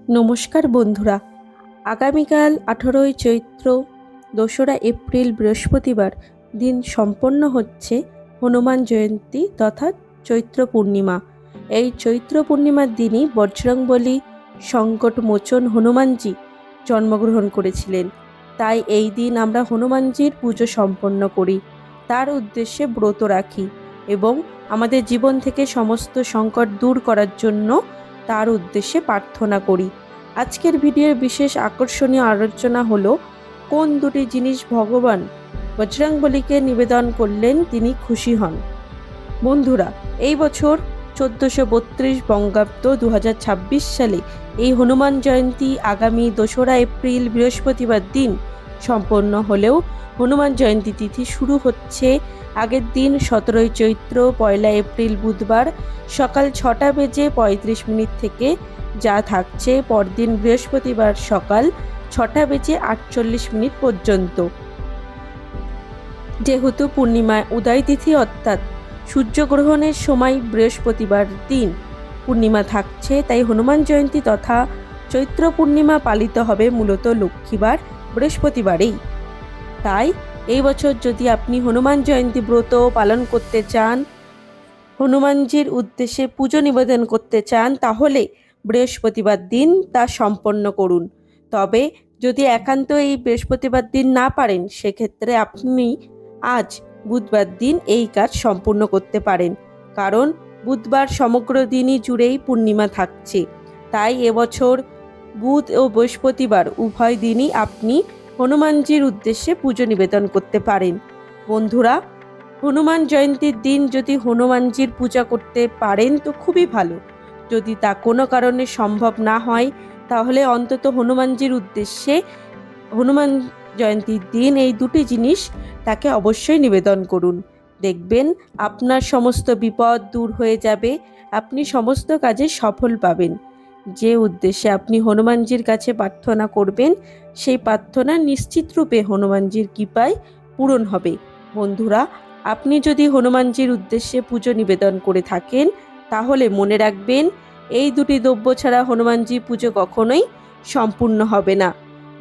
নমস্কার বন্ধুরা, আগামীকাল 18ই চৈত্র 2রা এপ্রিল বৃহস্পতিবার দিন সম্পন্ন হচ্ছে হনুমান জয়ন্তী তথা চৈত্র পূর্ণিমা। এই চৈত্র পূর্ণিমার দিনই বজরংবলী সংকটমোচন হনুমানজি জন্মগ্রহণ করেছিলেন। তাই এই দিন আমরা হনুমানজির পুজো সম্পন্ন করি, তার উদ্দেশ্যে ব্রত রাখি এবং আমাদের জীবন থেকে সমস্ত সংকট দূর করার জন্য তার উদ্দেশ্যে প্রার্থনা করি। আজকের ভিডিওর বিশেষ আকর্ষণীয় আলোচনা হলো কোন দুটি জিনিস ভগবান বজরংবলীকে নিবেদন করলেন তিনি খুশি হন। বন্ধুরা, এই বছর 1432 বঙ্গাব্দ 2026 সালে এই হনুমান জয়ন্তী আগামী 2রা এপ্রিল বৃহস্পতিবার দিন সম্পন্ন হলেও হনুমান জয়ন্তী তিথি শুরু হচ্ছে আগের দিন 17ই চৈত্র 1 এপ্রিল বুধবার সকাল 6:35 থেকে, যা থাকছে পরদিন বৃহস্পতিবার সকাল 6:48 পর্যন্ত। যেহেতু পূর্ণিমায় উদয় তিথি অর্থাৎ সূর্যগ্রহণের সময় বৃহস্পতিবার দিন পূর্ণিমা থাকছে, তাই হনুমান জয়ন্তী তথা চৈত্র পূর্ণিমা পালিত হবে মূলত লক্ষ্মীবার বৃহস্পতিবারেই। তাই এই বছর যদি আপনি হনুমান জয়ন্তী ব্রত পালন করতে চান, হনুমানজির উদ্দেশ্যে পুজো নিবেদন করতে চান, তাহলে বৃহস্পতিবার দিন তা সম্পন্ন করুন। তবে যদি একান্ত এই বৃহস্পতিবার দিন না পারেন, সেক্ষেত্রে আপনি আজ বুধবার দিন এই কাজ সম্পূর্ণ করতে পারেন, কারণ বুধবার সমগ্র দিনই জুড়েই পূর্ণিমা থাকছে। তাই এবছর বুধ ও বৃহস্পতিবার উভয় দিনই আপনি হনুমানজির উদ্দেশ্যে পুজো নিবেদন করতে পারেন। বন্ধুরা, হনুমান জয়ন্তীর দিন যদি হনুমানজির পূজা করতে পারেন তো খুবই ভালো। যদি তা কোনো কারণে সম্ভব না হয়, তাহলে অন্তত হনুমানজির উদ্দেশ্যে হনুমান জয়ন্তীর দিন এই দুটি জিনিস তাকে অবশ্যই নিবেদন করুন। দেখবেন আপনার সমস্ত বিপদ দূর হয়ে যাবে, আপনি সমস্ত কাজে সফল পাবেন। যে উদ্দেশ্যে আপনি হনুমানজির কাছে প্রার্থনা করবেন, সেই প্রার্থনা নিশ্চিত রূপে হনুমানজির কৃপায় পূরণ হবে। বন্ধুরা, আপনি যদি হনুমানজির উদ্দেশ্যে পুজো নিবেদন করে থাকেন, তাহলে মনে রাখবেন এই দুটি দ্রব্য ছাড়া হনুমানজি পুজো কখনোই সম্পূর্ণ হবে না।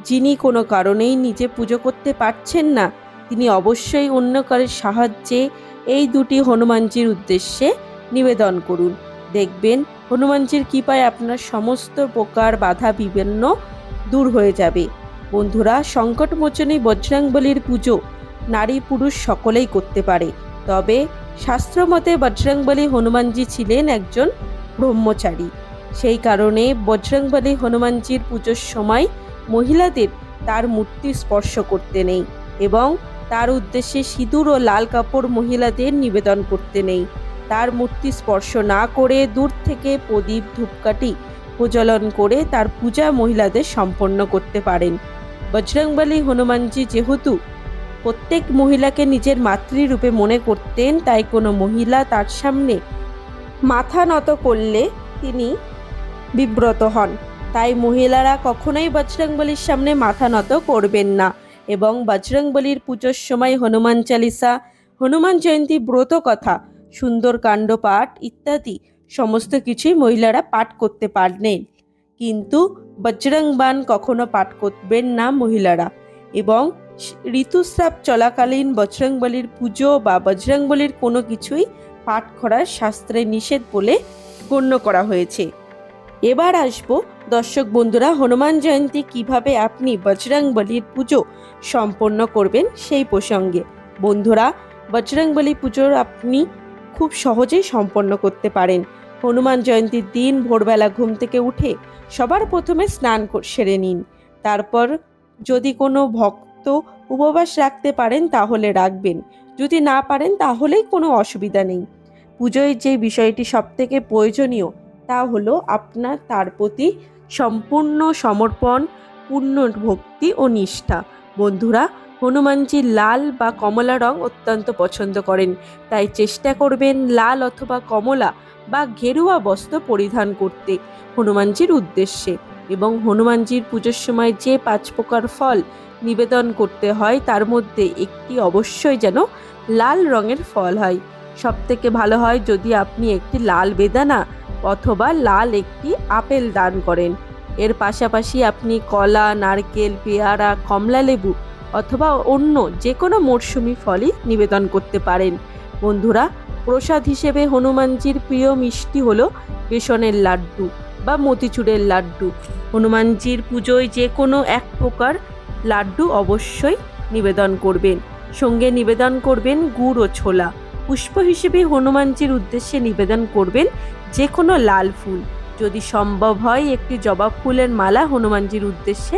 যিনি কোনো কারণেই নিজে পুজো করতে পারছেন না, তিনি অবশ্যই অন্য কারোর সাহায্যে এই দুটি হনুমানজির উদ্দেশ্যে নিবেদন করুন। দেখবেন হনুমানজির কৃপায় আপনার সমস্ত প্রকার বাধা বিঘ্ন দূর হয়ে যাবে। বন্ধুরা, সংকটমোচনী বজরংবলীর পুজো নারী পুরুষ সকলেই করতে পারে। তবে শাস্ত্রমতে বজরংবলী হনুমানজি ছিলেন একজন ব্রহ্মচারী। সেই কারণে বজরংবলী হনুমানজির পুজোর সময় মহিলাদের তার মূর্তি স্পর্শ করতে নেই এবং তার উদ্দেশ্যে সিঁদুর ও লাল কাপড় মহিলাদের নিবেদন করতে নেই। তার মূর্তি স্পর্শ না করে দূর থেকে প্রদীপ ধূপকাঠি প্রজ্বলন করে তার পূজা মহিলাদের সম্পন্ন করতে পারেন। বজরংবলী হনুমানজি যেহেতু প্রত্যেক মহিলাকে নিজের মাতৃরূপে মনে করতেন, তাই কোনো মহিলা তার সামনে মাথা নত করলে তিনি বিব্রত হন। তাই মহিলারা কখনোই বজরংবলীর সামনে মাথা নত করবেন না এবং বজরংবলীর পুজোর সময় হনুমান চালিসা, হনুমান জয়ন্তী ব্রত কথা, সুন্দরকাণ্ড পাঠ ইত্যাদি সমস্ত কিছুই মহিলারা পাঠ করতে পারেন, কিন্তু বজরং বাণ কখনো পাঠ করবেন না মহিলারা। এবং ঋতুস্রাব চলাকালীন বজরংবলীর পুজো বা বজরংবলীর কোনো কিছুই পাঠ করার শাস্ত্রে নিষেধ বলে গণ্য করা হয়েছে। এবার আসবো দর্শক বন্ধুরা, হনুমান জয়ন্তী কিভাবে আপনি বজরংবলীর পুজো সম্পন্ন করবেন সেই প্রসঙ্গে। বন্ধুরা, বজরংবলী পুজো আপনি খুব সহজেই সম্পন্ন করতে পারেন। হনুমান জয়ন্তীর দিন ভোরবেলা ঘুম থেকে উঠে সবার প্রথমে স্নান সেরে নিন। তারপর যদি কোনো ভক্ত উপবাস রাখতে পারেন তাহলে রাখবেন, যদি না পারেন তাহলেই কোনো অসুবিধা নেই। পুজোয় যে বিষয়টি সবথেকে প্রয়োজনীয় তা হলো আপনার তার প্রতি সম্পূর্ণ সমর্পণ, পূর্ণ ভক্তি ও নিষ্ঠা। বন্ধুরা, হনুমানজি লাল বা কমলা রং অত্যন্ত পছন্দ করেন, তাই চেষ্টা করবেন লাল অথবা কমলা বা গেরুয়া বস্ত্র পরিধান করতে হনুমানজির উদ্দেশ্যে। এবং হনুমানজির পুজোর সময় যে 5 প্রকার ফল নিবেদন করতে হয়, তার মধ্যে একটি অবশ্যই যেন লাল রঙের ফল হয়। সবথেকে ভালো হয় যদি আপনি একটি লাল বেদানা অথবা লাল একটি আপেল দান করেন। এর পাশাপাশি আপনি কলা, নারকেল, পেয়ারা, কমলা লেবু অথবা অন্য যে কোনো মরশুমি ফলই নিবেদন করতে পারেন। বন্ধুরা, প্রসাদ হিসেবে হনুমানজির প্রিয় মিষ্টি হলো বেসনের লাড্ডু বা মতিচুরের লাড্ডু। হনুমানজির পুজোয় যে কোনো এক প্রকার লাড্ডু অবশ্যই নিবেদন করবেন। সঙ্গে নিবেদন করবেন গুড় ও ছোলা। পুষ্প হিসেবে হনুমানজির উদ্দেশ্যে নিবেদন করবেন যে কোনো লাল ফুল। যদি সম্ভব হয় একটি জবা ফুলের মালা হনুমানজির উদ্দেশ্যে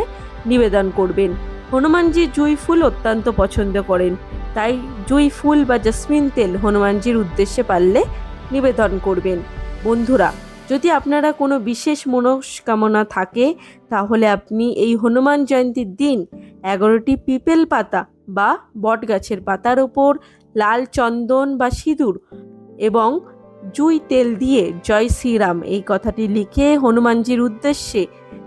নিবেদন করবেন। হনুমানজি জুঁই ফুল অত্যন্ত পছন্দ করেন, তাই জুঁই ফুল বা জেসমিন তেল হনুমানজির উদ্দেশ্যে পারলে নিবেদন করবেন। বন্ধুরা, যদি আপনারা কোনো বিশেষ মনস্কামনা থাকে তাহলে আপনি এই হনুমান জয়ন্তীর দিন 11টি পিপেল পাতা বা বট গাছের পাতার ওপর লাল চন্দন বা সিঁদুর এবং জুঁই তেল দিয়ে জয় শ্রীরাম এই কথাটি লিখে হনুমানজির উদ্দেশ্যে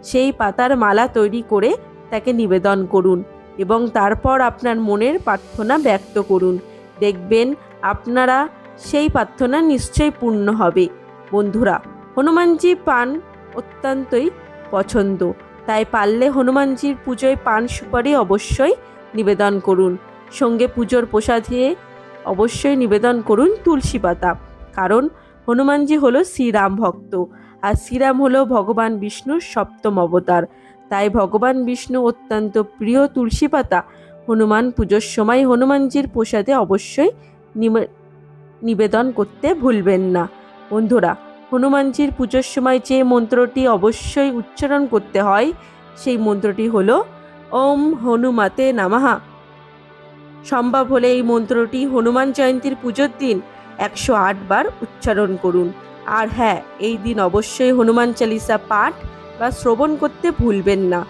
সেই পাতার মালা তৈরি করে তাকে নিবেদন করুন এবং তারপর আপনার মনের প্রার্থনা ব্যক্ত করুন। দেখবেন আপনারা সেই প্রার্থনা নিশ্চয়ই পূর্ণ হবে। বন্ধুরা, হনুমানজি পান অত্যন্তই পছন্দ, তাই পারলে হনুমানজির পুজোয় পান সুপারি অবশ্যই নিবেদন করুন। সঙ্গে পুজোর প্রসাদে অবশ্যই নিবেদন করুন তুলসী পাতা, কারণ হনুমানজি হলো শ্রীরাম ভক্ত আর শ্রীরাম হলো ভগবান বিষ্ণুর সপ্তম অবতার। তাই ভগবান বিষ্ণু অত্যন্ত প্রিয় তুলসী পাতা হনুমান পুজোর সময় হনুমানজির প্রসাদে অবশ্যই নিবেদন করতে ভুলবেন না। বন্ধুরা, হনুমানজির পুজোর সময় যে মন্ত্রটি অবশ্যই উচ্চারণ করতে হয় সেই মন্ত্রটি হলো ওম হনুমাতে নমঃ। সম্ভব হলে এই মন্ত্রটি হনুমান জয়ন্তীর পুজোর দিন 108 বার উচ্চারণ করুন। আর হ্যাঁ, এই দিন অবশ্যই হনুমান চালিসা পাঠ বা শ্রবণ করতে ভুলবেন না।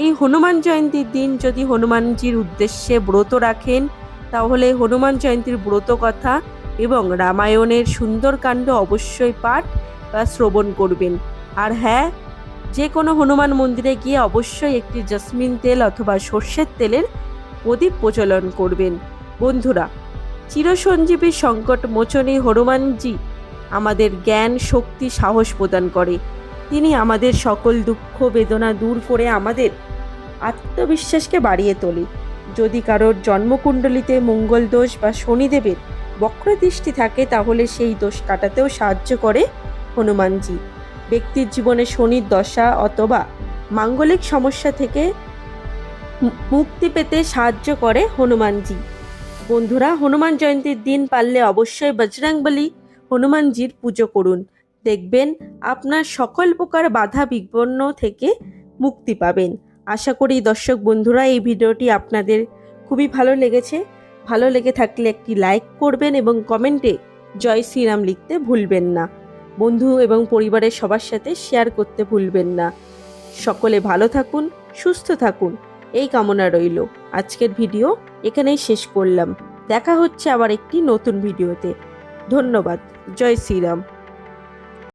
এই হনুমান জয়ন্তীর দিন যদি হনুমানজির উদ্দেশ্যে ব্রত রাখেন তাহলে হনুমান জয়ন্তীর ব্রত কথা এবং রামায়ণের সুন্দরকাণ্ড অবশ্যই পাঠ বা শ্রবণ করবেন। আর হ্যাঁ, যে কোনো হনুমান মন্দিরে গিয়ে অবশ্যই একটি জেসমিন তেল অথবা সর্ষের তেলের প্রদীপ প্রজ্বলন করবেন। বন্ধুরা, চিরসঞ্জীবী সংকট মোচনে হনুমানজি আমাদের জ্ঞান, শক্তি, সাহস প্রদান করে। তিনি আমাদের সকল দুঃখ বেদনা দূর করে আমাদের আত্মবিশ্বাসকে বাড়িয়ে তোলে। যদি কারোর জন্মকুণ্ডলিতে মঙ্গল দোষ বা শনিদেবের বক্রদৃষ্টি থাকে তাহলে সেই দোষ কাটাতেও সাহায্য করে হনুমানজি। ব্যক্তির জীবনে শনির দশা অথবা মাঙ্গলিক সমস্যা থেকে মুক্তি পেতে সাহায্য করে হনুমানজি। বন্ধুরা, হনুমান জয়ন্তীর দিন পারলে অবশ্যই বজরংবলী হনুমানজির পুজো করুন। দেখবেন আপনার সকল প্রকার বাধা বিঘ্ন থেকে মুক্তি পাবেন। আশা করি দর্শক বন্ধুরা এই ভিডিওটি আপনাদের খুবই ভালো লেগেছে। ভালো লেগে থাকলে একটি লাইক করবেন এবং কমেন্টে জয় শ্রীরাম লিখতে ভুলবেন না। বন্ধু এবং পরিবারের সবার সাথে শেয়ার করতে ভুলবেন না। সকলে ভালো থাকুন, সুস্থ থাকুন এই কামনা রইল। আজকের ভিডিও এখানেই শেষ করলাম। দেখা হচ্ছে আবার একটি নতুন ভিডিওতে। ধন্যবাদ। জয় শ্রীরাম।